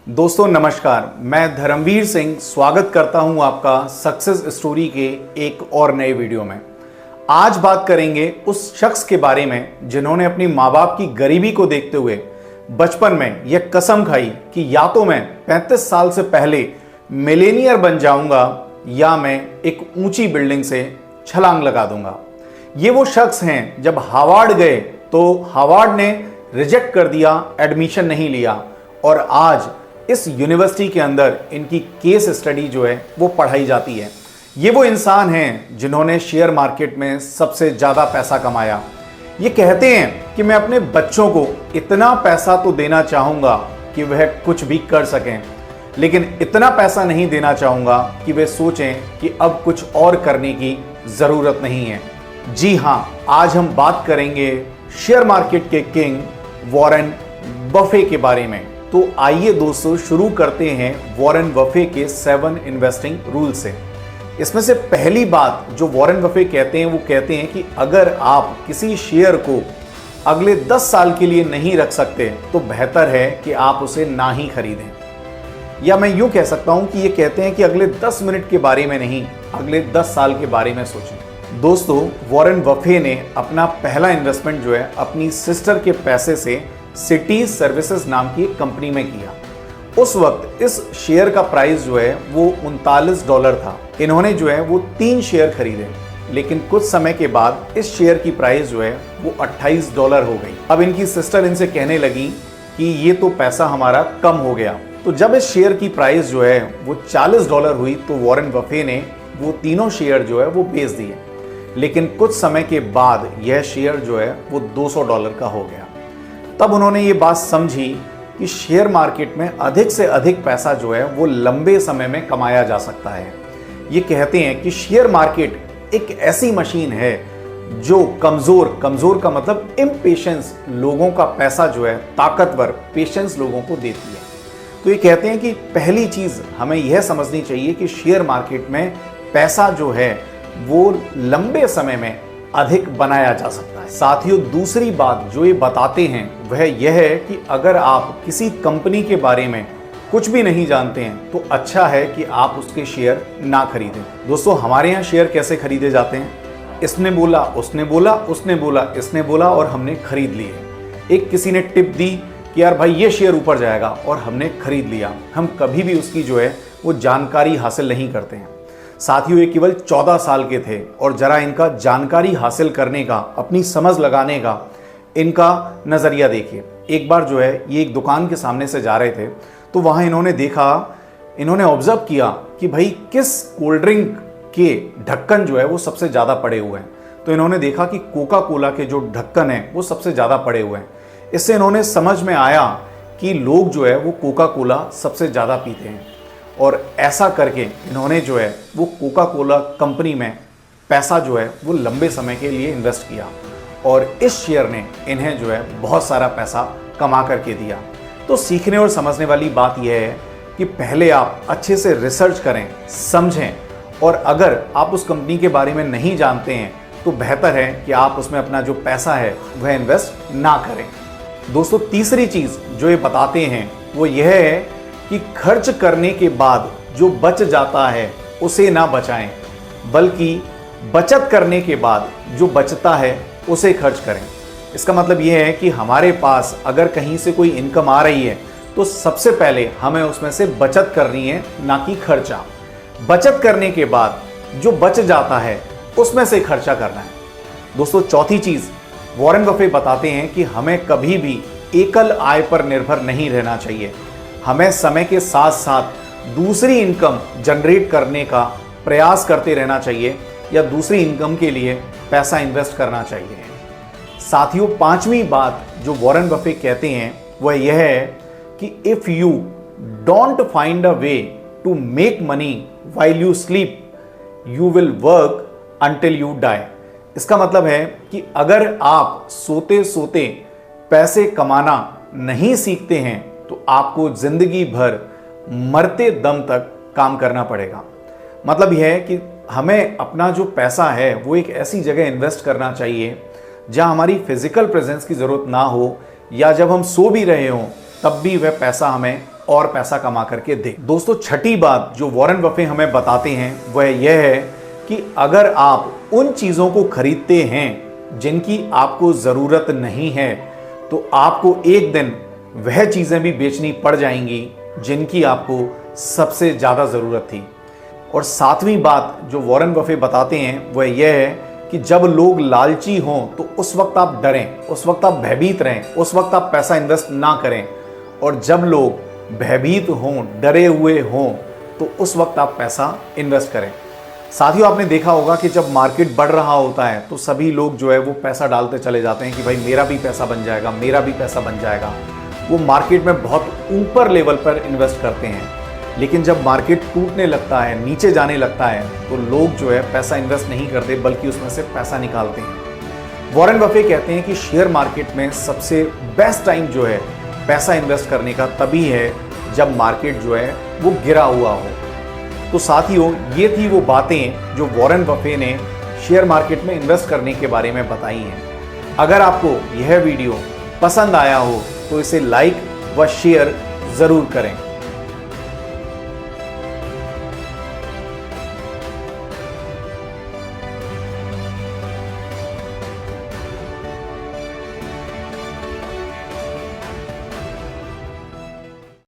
दोस्तों नमस्कार, मैं धर्मवीर सिंह स्वागत करता हूं आपका सक्सेस स्टोरी के एक और नए वीडियो में। आज बात करेंगे उस शख्स के बारे में जिन्होंने अपनी माँ बाप की गरीबी को देखते हुए बचपन में यह कसम खाई कि या तो मैं 35 साल से पहले मिलेनियर बन जाऊंगा या मैं एक ऊंची बिल्डिंग से छलांग लगा दूंगा। ये वो शख्स हैं, जब हार्वर्ड गए तो हार्वर्ड ने रिजेक्ट कर दिया, एडमिशन नहीं लिया और आज इस यूनिवर्सिटी के अंदर इनकी केस स्टडी जो है वो पढ़ाई जाती है। ये वो इंसान हैं जिन्होंने शेयर मार्केट में सबसे ज़्यादा पैसा कमाया। ये कहते हैं कि मैं अपने बच्चों को इतना पैसा तो देना चाहूँगा कि वह कुछ भी कर सकें, लेकिन इतना पैसा नहीं देना चाहूँगा कि वे सोचें कि अब कुछ और करने की ज़रूरत नहीं है। जी हाँ, आज हम बात करेंगे शेयर मार्केट के किंग वॉरेन बफे के बारे में। तो आइए दोस्तों शुरू करते हैं वॉरेन बफे के 7 इन्वेस्टिंग रूल से। इसमें से पहली बात जो वॉरेन बफे कहते हैं वो कहते हैं कि अगर आप किसी शेयर को अगले 10 साल के लिए नहीं रख सकते तो बेहतर है कि आप उसे ना ही खरीदें। या मैं यूं कह सकता हूं कि ये कहते हैं कि अगले 10 मिनट के बारे में नहीं, अगले 10 साल के बारे में सोचें। दोस्तों, वॉरेन बफे ने अपना पहला इन्वेस्टमेंट जो है अपनी सिस्टर के पैसे से सिटी सर्विसेज नाम की एक कंपनी में किया। उस वक्त इस शेयर का प्राइस जो है वो $39 था। इन्होंने जो है वो 3 शेयर खरीदे, लेकिन कुछ समय के बाद इस शेयर की प्राइस जो है वो $28 हो गई। अब इनकी सिस्टर इनसे कहने लगी कि ये तो पैसा हमारा कम हो गया। तो जब इस शेयर की प्राइस जो है वो $40 हुई तो वॉरेन बफे ने वो तीनों शेयर जो है वो बेच दिए, लेकिन कुछ समय के बाद यह शेयर जो है वो $200 का हो गया। तब उन्होंने ये बात समझी कि शेयर मार्केट में अधिक से अधिक पैसा जो है वो लंबे समय में कमाया जा सकता है। ये कहते हैं कि शेयर मार्केट एक ऐसी मशीन है जो कमजोर का मतलब इम्पेशेंस लोगों का पैसा जो है ताकतवर पेशेंस लोगों को देती है। तो ये कहते हैं कि पहली चीज हमें यह समझनी चाहिए कि शेयर मार्केट में पैसा जो है वो लंबे समय में अधिक बनाया जा सकता है। साथियों, दूसरी बात जो ये बताते हैं वह यह है कि अगर आप किसी कंपनी के बारे में कुछ भी नहीं जानते हैं तो अच्छा है कि आप उसके शेयर ना खरीदें। दोस्तों, हमारे यहाँ शेयर कैसे खरीदे जाते हैं? इसने बोला, उसने बोला, उसने बोला, इसने बोला और हमने खरीद लिए। एक किसी ने टिप दी कि यार भाई ये शेयर ऊपर जाएगा और हमने खरीद लिया। हम कभी भी उसकी जो है वो जानकारी हासिल नहीं करते हैं। साथियों, ये केवल 14 साल के थे और जरा इनका जानकारी हासिल करने का, अपनी समझ लगाने का इनका नज़रिया देखिए। एक बार जो है ये एक दुकान के सामने से जा रहे थे तो वहाँ इन्होंने देखा, इन्होंने ऑब्जर्व किया कि भाई किस कोल्ड ड्रिंक के ढक्कन जो है वो सबसे ज़्यादा पड़े हुए हैं। तो इन्होंने देखा कि कोका कोला के जो ढक्कन हैं वो सबसे ज़्यादा पड़े हुए हैं। इससे इन्होंने समझ में आया कि लोग जो है वो कोका कोला सबसे ज़्यादा पीते हैं और ऐसा करके इन्होंने जो है वो कोका कोला कंपनी में पैसा जो है वो लंबे समय के लिए इन्वेस्ट किया और इस शेयर ने इन्हें जो है बहुत सारा पैसा कमा करके दिया। तो सीखने और समझने वाली बात यह है कि पहले आप अच्छे से रिसर्च करें, समझें और अगर आप उस कंपनी के बारे में नहीं जानते हैं तो बेहतर है कि आप उसमें अपना जो पैसा है वह इन्वेस्ट ना करें। दोस्तों, तीसरी चीज़ जो ये बताते हैं वो यह है कि खर्च करने के बाद जो बच जाता है उसे ना बचाएं, बल्कि बचत करने के बाद जो बचता है उसे खर्च करें। इसका मतलब यह है कि हमारे पास अगर कहीं से कोई इनकम आ रही है तो सबसे पहले हमें उसमें से बचत करनी है, ना कि खर्चा। बचत करने के बाद जो बच जाता है उसमें से खर्चा करना है। दोस्तों, चौथी चीज़ वॉरेन बफे बताते हैं कि हमें कभी भी एकल आय पर निर्भर नहीं रहना चाहिए। हमें समय के साथ साथ दूसरी इनकम जनरेट करने का प्रयास करते रहना चाहिए या दूसरी इनकम के लिए पैसा इन्वेस्ट करना चाहिए। साथियों, पांचवी बात जो वॉरेन बफे कहते हैं वह यह है कि if you don't find a way to make money while you sleep you will work until you die. इसका मतलब है कि अगर आप सोते सोते पैसे कमाना नहीं सीखते हैं तो आपको जिंदगी भर मरते दम तक काम करना पड़ेगा। मतलब यह है कि हमें अपना जो पैसा है वो एक ऐसी जगह इन्वेस्ट करना चाहिए जहां हमारी फिजिकल प्रेजेंस की ज़रूरत ना हो, या जब हम सो भी रहे हों तब भी वह पैसा हमें और पैसा कमा करके दे। दोस्तों, छठी बात जो वॉरेन बफे हमें बताते हैं वह यह है कि अगर आप उन चीज़ों को खरीदते हैं जिनकी आपको ज़रूरत नहीं है तो आपको एक दिन वह चीज़ें भी बेचनी पड़ जाएंगी जिनकी आपको सबसे ज़्यादा ज़रूरत थी। और सातवीं बात जो वॉरेन बफे बताते हैं वह यह है कि जब लोग लालची हों तो उस वक्त आप डरें, उस वक्त आप भयभीत रहें, उस वक्त आप पैसा इन्वेस्ट ना करें। और जब लोग भयभीत हों, डरे हुए हों, तो उस वक्त आप पैसा इन्वेस्ट करें। साथियों, आपने देखा होगा कि जब मार्केट बढ़ रहा होता है तो सभी लोग जो है वो पैसा डालते चले जाते हैं कि भाई मेरा भी पैसा बन जाएगा, मेरा भी पैसा बन जाएगा। वो मार्केट में बहुत ऊपर लेवल पर इन्वेस्ट करते हैं, लेकिन जब मार्केट टूटने लगता है, नीचे जाने लगता है, तो लोग जो है पैसा इन्वेस्ट नहीं करते बल्कि उसमें से पैसा निकालते हैं। वॉरेन बफे कहते हैं कि शेयर मार्केट में सबसे बेस्ट टाइम जो है पैसा इन्वेस्ट करने का तभी है जब मार्केट जो है वो गिरा हुआ हो। तो साथियों, ये थी वो बातें जो वॉरेन बफे ने शेयर मार्केट में इन्वेस्ट करने के बारे में बताई हैं। अगर आपको यह वीडियो पसंद आया हो तो इसे लाइक व शेयर ज़रूर करें।